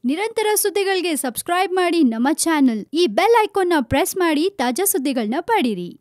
ನಿರಂತರ ಸುದ್ದಿಗಳಿಗೆ ಸಬ್ಸ್ಕ್ರೈಬ್ ಮಾಡಿ ನಮ್ಮ ಚಾನೆಲ್. ಈ ಬೆಲ್ ಐಕಾನ್ ನ ಪ್ರೆಸ್ ಮಾಡಿ ತಾಜಾ ಸುದ್ದಿಗಳನ್ನ ಪಡೀರಿ.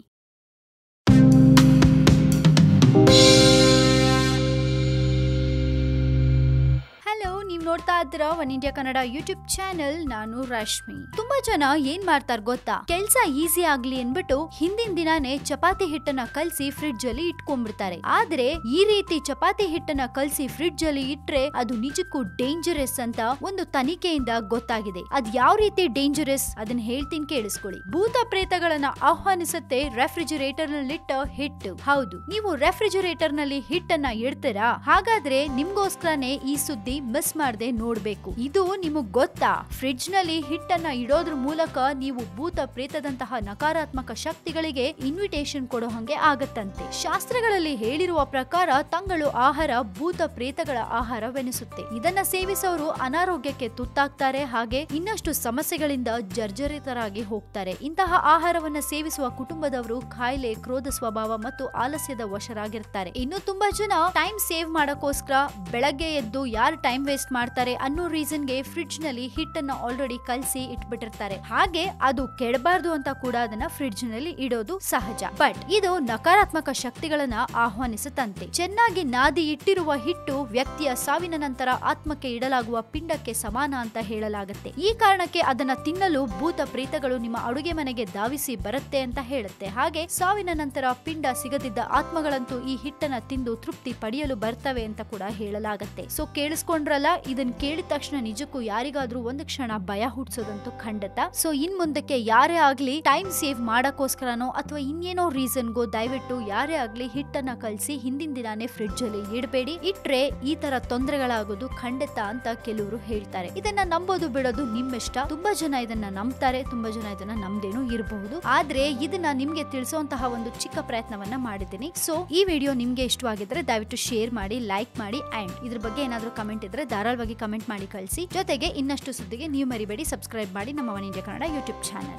ನೀವು ನೋಡ್ತಾ ಇದ್ದೀರಾ one India Kannada YouTube channel. ನಾನು ರಶ್ಮಿ. ತುಂಬಾ ಜನ ಏನ್ ಮಾಡ್ತಾರ ಗೊತ್ತಾ, ಕೆಲ್ಸ ಈಸಿ ಆಗ್ಲಿ ಅನ್ಬಿಟ್ಟು ಹಿಂದಿನ ದಿನಾನೇ ಚಪಾತಿ ಹಿಟ್ಟನ್ನ ಕಲ್ಸಿ ಫ್ರಿಡ್ಜ್ ಅಲ್ಲಿ ಇಟ್ಕೊಂಡ್ಬಿಡ್ತಾರೆ. ಆದ್ರೆ ಈ ರೀತಿ ಚಪಾತಿ ಹಿಟ್ಟನ್ನ ಕಲ್ಸಿ ಫ್ರಿಡ್ಜ್ ಅಲ್ಲಿ ಇಟ್ರೆ ಅದು ನಿಜಕ್ಕೂ ಡೇಂಜರಸ್ ಅಂತ ಒಂದು ತನಿಖೆಯಿಂದ ಗೊತ್ತಾಗಿದೆ. ಅದ್ ಯಾವ ರೀತಿ ಡೇಂಜರಸ್ ಅದನ್ನ ಹೇಳ್ತೀನಿ, ಕೇಳಿಸ್ಕೊಳ್ಳಿ. ಭೂತ ಪ್ರೇತಗಳನ್ನ ಆಹ್ವಾನಿಸುತ್ತೆ ರೆಫ್ರಿಜರೇಟರ್ ನಲ್ಲಿಟ್ಟ ಹಿಟ್ಟು. ಹೌದು, ನೀವು ರೆಫ್ರಿಜರೇಟರ್ ನಲ್ಲಿ ಹಿಟ್ಟನ್ನ ಇಡ್ತೀರಾ? ಹಾಗಾದ್ರೆ ನಿಮ್ಗೋಸ್ಕರನೇ ಈ ಸುದ್ದಿ ಮಿಸ್ ಮಾಡದೆ ನೋಡ್ಬೇಕು. ಇದು ನಿಮಗ್ ಗೊತ್ತಾ, ಫ್ರಿಡ್ಜ್ ನಲ್ಲಿ ಹಿಟ್ಟನ್ನ ಇಡೋದ್ರ ಮೂಲಕ ನೀವು ಭೂತ ಪ್ರೇತದಂತಹ ನಕಾರಾತ್ಮಕ ಶಕ್ತಿಗಳಿಗೆ ಇನ್ವಿಟೇಷನ್ ಕೊಡೋ ಹಂಗೆ ಆಗತ್ತಂತೆ. ಶಾಸ್ತ್ರಗಳಲ್ಲಿ ಹೇಳಿರುವ ಪ್ರಕಾರ ತಂಗಳು ಆಹಾರ ಭೂತ ಪ್ರೇತಗಳ ಆಹಾರವೆನಿಸುತ್ತೆ. ಇದನ್ನ ಸೇವಿಸೋರು ಅನಾರೋಗ್ಯಕ್ಕೆ ತುತ್ತಾಗ್ತಾರೆ, ಹಾಗೆ ಇನ್ನಷ್ಟು ಸಮಸ್ಯೆಗಳಿಂದ ಜರ್ಜರಿತರಾಗಿ ಹೋಗ್ತಾರೆ. ಇಂತಹ ಆಹಾರವನ್ನ ಸೇವಿಸುವ ಕುಟುಂಬದವರು ಕಾಯಿಲೆ, ಕ್ರೋಧ ಸ್ವಭಾವ ಮತ್ತು ಆಲಸ್ಯದ ವಶರಾಗಿರ್ತಾರೆ. ಇನ್ನು ತುಂಬಾ ಜನ ಟೈಮ್ ಸೇವ್ ಮಾಡಕ್ಕೋಸ್ಕರ ಬೆಳಗ್ಗೆ ಎದ್ದು ಯಾರು ಟೈಮ್ ವೇಸ್ಟ್ ಮಾಡ್ತಾರೆ ಅನ್ನೋ ರೀಸನ್ಗೆ ಫ್ರಿಡ್ಜ್ ನಲ್ಲಿ ಹಿಟ್ಟನ್ನ ಆಲ್ರೆಡಿ ಕಲಸಿ ಇಟ್ಬಿಟ್ಟಿರ್ತಾರೆ. ಹಾಗೆ ಅದು ಕೆಡಬಾರ್ದು ಅಂತ ಕೂಡ ಅದನ್ನ ಫ್ರಿಡ್ಜ್ ನಲ್ಲಿ ಇಡೋದು ಸಹಜ. ಬಟ್ ಇದು ನಕಾರಾತ್ಮಕ ಶಕ್ತಿಗಳನ್ನ ಆಹ್ವಾನಿಸುತ್ತಂತೆ. ಚೆನ್ನಾಗಿ ನಾದಿ ಇಟ್ಟಿರುವ ಹಿಟ್ಟು ವ್ಯಕ್ತಿಯ ಸಾವಿನ ನಂತರ ಆತ್ಮಕ್ಕೆ ಇಡಲಾಗುವ ಪಿಂಡಕ್ಕೆ ಸಮಾನ ಅಂತ ಹೇಳಲಾಗುತ್ತೆ. ಈ ಕಾರಣಕ್ಕೆ ಅದನ್ನ ತಿನ್ನಲು ಭೂತ ಪ್ರೇತಗಳು ನಿಮ್ಮ ಅಡುಗೆ ಮನೆಗೆ ಧಾವಿಸಿ ಬರುತ್ತೆ ಅಂತ ಹೇಳುತ್ತೆ. ಹಾಗೆ ಸಾವಿನ ನಂತರ ಪಿಂಡ ಸಿಗದಿದ್ದ ಆತ್ಮಗಳಂತೂ ಈ ಹಿಟ್ಟನ್ನ ತಿಂದು ತೃಪ್ತಿ ಪಡೆಯಲು ಬರ್ತವೆ ಅಂತ ಕೂಡ ಹೇಳಲಾಗುತ್ತೆ. ಸೊ ಕೇಳಿಸ್ಕೊಂಡ್ರಲ್ಲ, ಇದನ್ನ ಕೇಳಿದ ತಕ್ಷಣ ನಿಜಕ್ಕೂ ಯಾರಿಗಾದ್ರೂ ಒಂದು ಕ್ಷಣ ಭಯ ಹುಟ್ಟಿಸೋದಂತೂ ಖಂಡಿತ. ಸೊ ಇನ್ ಮುಂದಕ್ಕೆ ಯಾರೇ ಆಗ್ಲಿ ಟೈಮ್ ಸೇವ್ ಮಾಡಕ್ಕೋಸ್ಕರನೋ ಅಥವಾ ಇನ್ನೇನೋ ರೀಸನ್ಗೋ ದಯವಿಟ್ಟು ಯಾರೇ ಆಗ್ಲಿ ಹಿಟ್ಟನ್ನ ಕಲಸಿ ಹಿಂದಿನ ದಿನಾನೇ ಫ್ರಿಡ್ಜ್ ಅಲ್ಲಿ ಇಡಬೇಡಿ. ಇಟ್ರೆ ಈ ತರ ತೊಂದರೆಗಳಾಗೋದು ಖಂಡಿತ ಅಂತ ಕೆಲವರು ಹೇಳ್ತಾರೆ. ಇದನ್ನ ನಂಬೋದು ಬಿಡೋದು ನಿಮ್ಮಿಷ್ಟ. ತುಂಬಾ ಜನ ಇದನ್ನ ನಂಬ್ತಾರೆ, ತುಂಬಾ ಜನ ಇದನ್ನ ನಂಬದೇನೂ ಇರಬಹುದು. ಆದ್ರೆ ಇದನ್ನ ನಿಮ್ಗೆ ತಿಳಿಸುವಂತಹ ಒಂದು ಚಿಕ್ಕ ಪ್ರಯತ್ನವನ್ನ ಮಾಡಿದ್ದೀನಿ. ಸೊ ಈ ವಿಡಿಯೋ ನಿಮ್ಗೆ ಇಷ್ಟವಾಗಿದ್ರೆ ದಯವಿಟ್ಟು ಶೇರ್ ಮಾಡಿ, ಲೈಕ್ ಮಾಡಿ, ಅಂಡ್ ಇದ್ರ ಬಗ್ಗೆ ಏನಾದ್ರೂ ಕಮೆಂಟ್ ಇದ್ರೆ ಧಾರಾಳವಾಗಿ ಕಮೆಂಟ್ ಮಾಡಿ ಕಳಿಸಿ. ಜೊತೆಗೆ ಇನ್ನಷ್ಟು ಸುದ್ದಿಗೆ ನೀವು ಮರಿಬೇಡಿ ಸಬ್ಸ್ಕ್ರೈಬ್ ಮಾಡಿ ನಮ್ಮ one India Kannada YouTube channel.